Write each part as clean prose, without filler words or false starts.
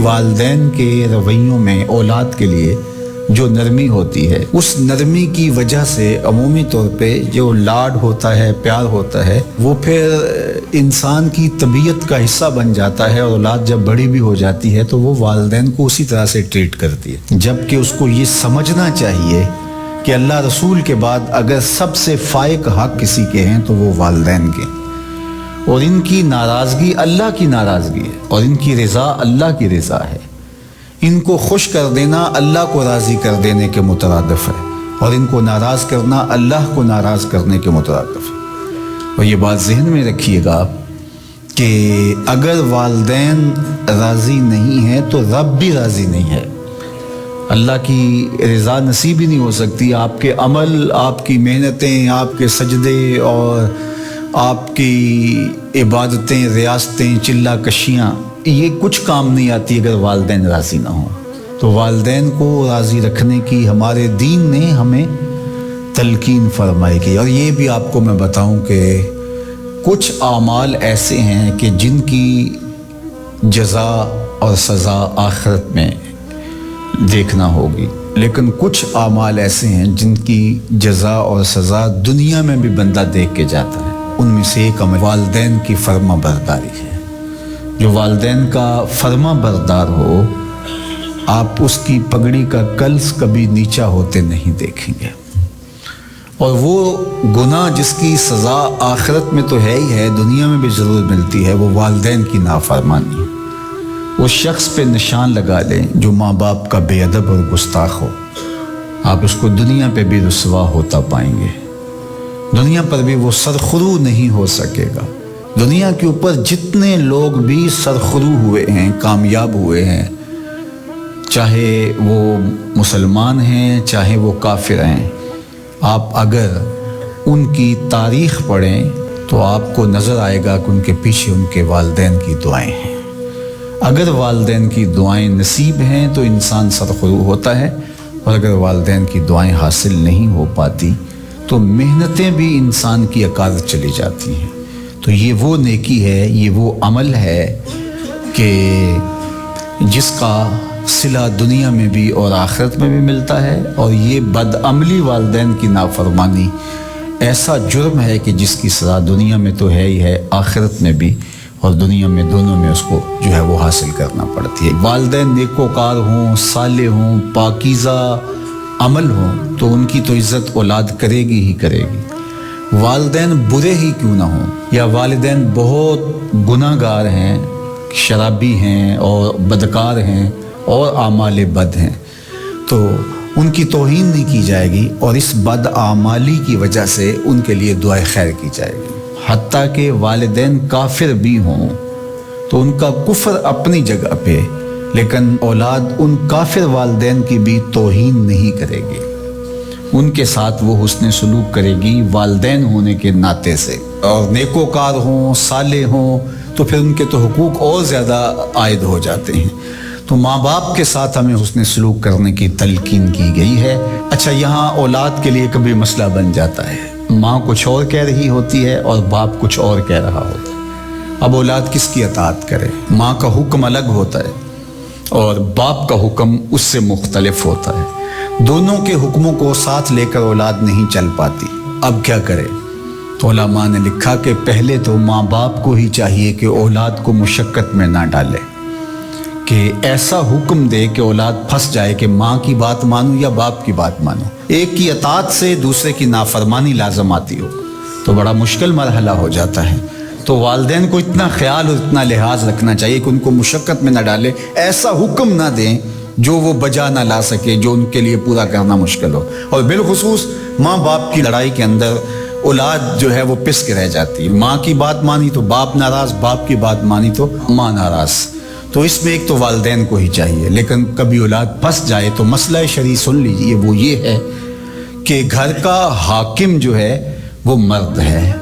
والدین کے رویوں میں اولاد کے لیے جو نرمی ہوتی ہے، اس نرمی کی وجہ سے عمومی طور پہ جو لاڈ ہوتا ہے، پیار ہوتا ہے، وہ پھر انسان کی طبیعت کا حصہ بن جاتا ہے، اور اولاد جب بڑی بھی ہو جاتی ہے تو وہ والدین کو اسی طرح سے ٹریٹ کرتی ہے، جبکہ اس کو یہ سمجھنا چاہیے کہ اللہ رسول کے بعد اگر سب سے فائق حق کسی کے ہیں تو وہ والدین کے، اور ان کی ناراضگی اللہ کی ناراضگی ہے، اور ان کی رضا اللہ کی رضا ہے، ان کو خوش کر دینا اللہ کو راضی کر دینے کے مترادف ہے، اور ان کو ناراض کرنا اللہ کو ناراض کرنے کے مترادف ہے۔ اور یہ بات ذہن میں رکھیے گا کہ اگر والدین راضی نہیں ہیں تو رب بھی راضی نہیں ہے، اللہ کی رضا نصیب ہی نہیں ہو سکتی۔ آپ کے عمل، آپ کی محنتیں، آپ کے سجدے اور آپ کی عبادتیں، ریاستیں، چلہ کشیاں، یہ کچھ کام نہیں آتی اگر والدین راضی نہ ہوں۔ تو والدین کو راضی رکھنے کی ہمارے دین نے ہمیں تلقین فرمائی کی۔ اور یہ بھی آپ کو میں بتاؤں کہ کچھ اعمال ایسے ہیں کہ جن کی جزا اور سزا آخرت میں دیکھنا ہوگی، لیکن کچھ اعمال ایسے ہیں جن کی جزا اور سزا دنیا میں بھی بندہ دیکھ کے جاتا ہے۔ ان میں سے ایک عمل والدین کی فرما برداری ہے۔ جو والدین کا فرما بردار ہو، آپ اس کی پگڑی کا کلس کبھی نیچا ہوتے نہیں دیکھیں گے۔ اور وہ گناہ جس کی سزا آخرت میں تو ہے ہی ہے، دنیا میں بھی ضرور ملتی ہے، وہ والدین کی نافرمانی ہے۔ اس شخص پہ نشان لگا لیں جو ماں باپ کا بے ادب اور گستاخ ہو، آپ اس کو دنیا پہ بھی رسوا ہوتا پائیں گے، دنیا پر بھی وہ سرخرو نہیں ہو سکے گا۔ دنیا کے اوپر جتنے لوگ بھی سرخرو ہوئے ہیں، کامیاب ہوئے ہیں، چاہے وہ مسلمان ہیں چاہے وہ کافر ہیں، آپ اگر ان کی تاریخ پڑھیں تو آپ کو نظر آئے گا کہ ان کے پیچھے ان کے والدین کی دعائیں ہیں۔ اگر والدین کی دعائیں نصیب ہیں تو انسان سرخرو ہوتا ہے، اور اگر والدین کی دعائیں حاصل نہیں ہو پاتی تو محنتیں بھی انسان کی اکاد چلی جاتی ہیں۔ تو یہ وہ نیکی ہے، یہ وہ عمل ہے کہ جس کا صلہ دنیا میں بھی اور آخرت میں بھی ملتا ہے، اور یہ بدعملی والدین کی نافرمانی ایسا جرم ہے کہ جس کی سزا دنیا میں تو ہے ہی ہے، آخرت میں بھی، اور دنیا میں دونوں میں اس کو جو ہے وہ حاصل کرنا پڑتی ہے۔ والدین نیکوکار ہوں، صالح ہوں، پاکیزہ عمل ہوں تو ان کی تو عزت اولاد کرے گی ہی کرے گی۔ والدین برے ہی کیوں نہ ہوں، یا والدین بہت گناہ گار ہیں، شرابی ہیں اور بدکار ہیں اور اعمال بد ہیں، تو ان کی توہین نہیں کی جائے گی، اور اس بد اعمالی کی وجہ سے ان کے لیے دعائے خیر کی جائے گی۔ حتیٰ کہ والدین کافر بھی ہوں تو ان کا کفر اپنی جگہ پہ، لیکن اولاد ان کافر والدین کی بھی توہین نہیں کرے گی، ان کے ساتھ وہ حسن سلوک کرے گی والدین ہونے کے ناطے سے۔ اور نیکوکار ہوں، صالح ہوں تو پھر ان کے تو حقوق اور زیادہ عائد ہو جاتے ہیں۔ تو ماں باپ کے ساتھ ہمیں حسن سلوک کرنے کی تلقین کی گئی ہے۔ اچھا، یہاں اولاد کے لیے کبھی مسئلہ بن جاتا ہے، ماں کچھ اور کہہ رہی ہوتی ہے اور باپ کچھ اور کہہ رہا ہوتا ہے، اب اولاد کس کی اطاعت کرے؟ ماں کا حکم الگ ہوتا ہے اور باپ کا حکم اس سے مختلف ہوتا ہے، دونوں کے حکموں کو ساتھ لے کر اولاد نہیں چل پاتی، اب کیا کرے؟ تو علماء نے لکھا کہ پہلے تو ماں باپ کو ہی چاہیے کہ اولاد کو مشقت میں نہ ڈالے، کہ ایسا حکم دے کہ اولاد پھنس جائے کہ ماں کی بات مانو یا باپ کی بات مانو، ایک کی اطاعت سے دوسرے کی نافرمانی لازم آتی ہو تو بڑا مشکل مرحلہ ہو جاتا ہے۔ تو والدین کو اتنا خیال اور اتنا لحاظ رکھنا چاہیے کہ ان کو مشقت میں نہ ڈالے، ایسا حکم نہ دیں جو وہ بجا نہ لا سکے، جو ان کے لیے پورا کرنا مشکل ہو۔ اور بالخصوص ماں باپ کی لڑائی کے اندر اولاد جو ہے وہ پس کے رہ جاتی ہے، ماں کی بات مانی تو باپ ناراض، باپ کی بات مانی تو ماں ناراض۔ تو اس میں ایک تو والدین کو ہی چاہیے، لیکن کبھی اولاد پھنس جائے تو مسئلہ شرعی سن لیجئے، وہ یہ ہے کہ گھر کا حاکم جو ہے وہ مرد ہے،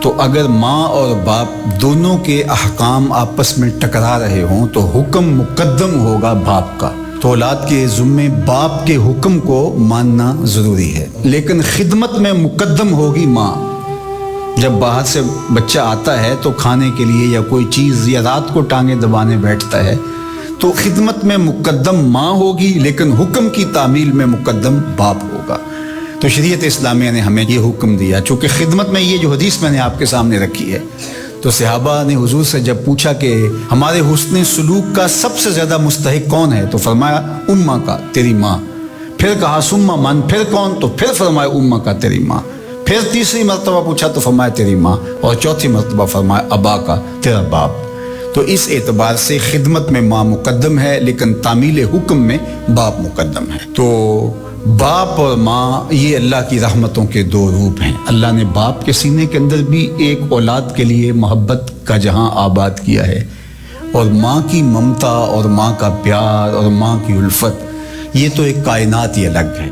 تو اگر ماں اور باپ دونوں کے احکام آپس میں ٹکرا رہے ہوں تو حکم مقدم ہوگا باپ کا، تو اولاد کے ذمے باپ کے حکم کو ماننا ضروری ہے، لیکن خدمت میں مقدم ہوگی ماں۔ جب باہر سے بچہ آتا ہے تو کھانے کے لیے یا کوئی چیز یا رات کو ٹانگیں دبانے بیٹھتا ہے تو خدمت میں مقدم ماں ہوگی لیکن حکم کی تعمیل میں مقدم باپ ہوگا. تو شریعت اسلامیہ نے ہمیں یہ حکم دیا. چونکہ خدمت میں یہ جو حدیث میں نے آپ کے سامنے رکھی ہے، تو صحابہ نے حضور سے جب پوچھا کہ ہمارے حسن سلوک کا سب سے زیادہ مستحق کون ہے، تو فرمایا امہ کا، تیری ماں. پھر کہا سما من، پھر کون؟ تو پھر فرمایا امہ کا، تیری ماں. پھر تیسری مرتبہ پوچھا تو فرمایا تیری ماں، اور چوتھی مرتبہ فرمایا ابا کا، تیرا باپ. تو اس اعتبار سے خدمت میں ماں مقدم ہے لیکن تعمیل حکم میں باپ مقدم ہے. تو باپ اور ماں یہ اللہ کی رحمتوں کے دو روپ ہیں. اللہ نے باپ کے سینے کے اندر بھی ایک اولاد کے لیے محبت کا جہاں آباد کیا ہے، اور ماں کی ممتا اور ماں کا پیار اور ماں کی الفت، یہ تو ایک کائنات ہی الگ ہے.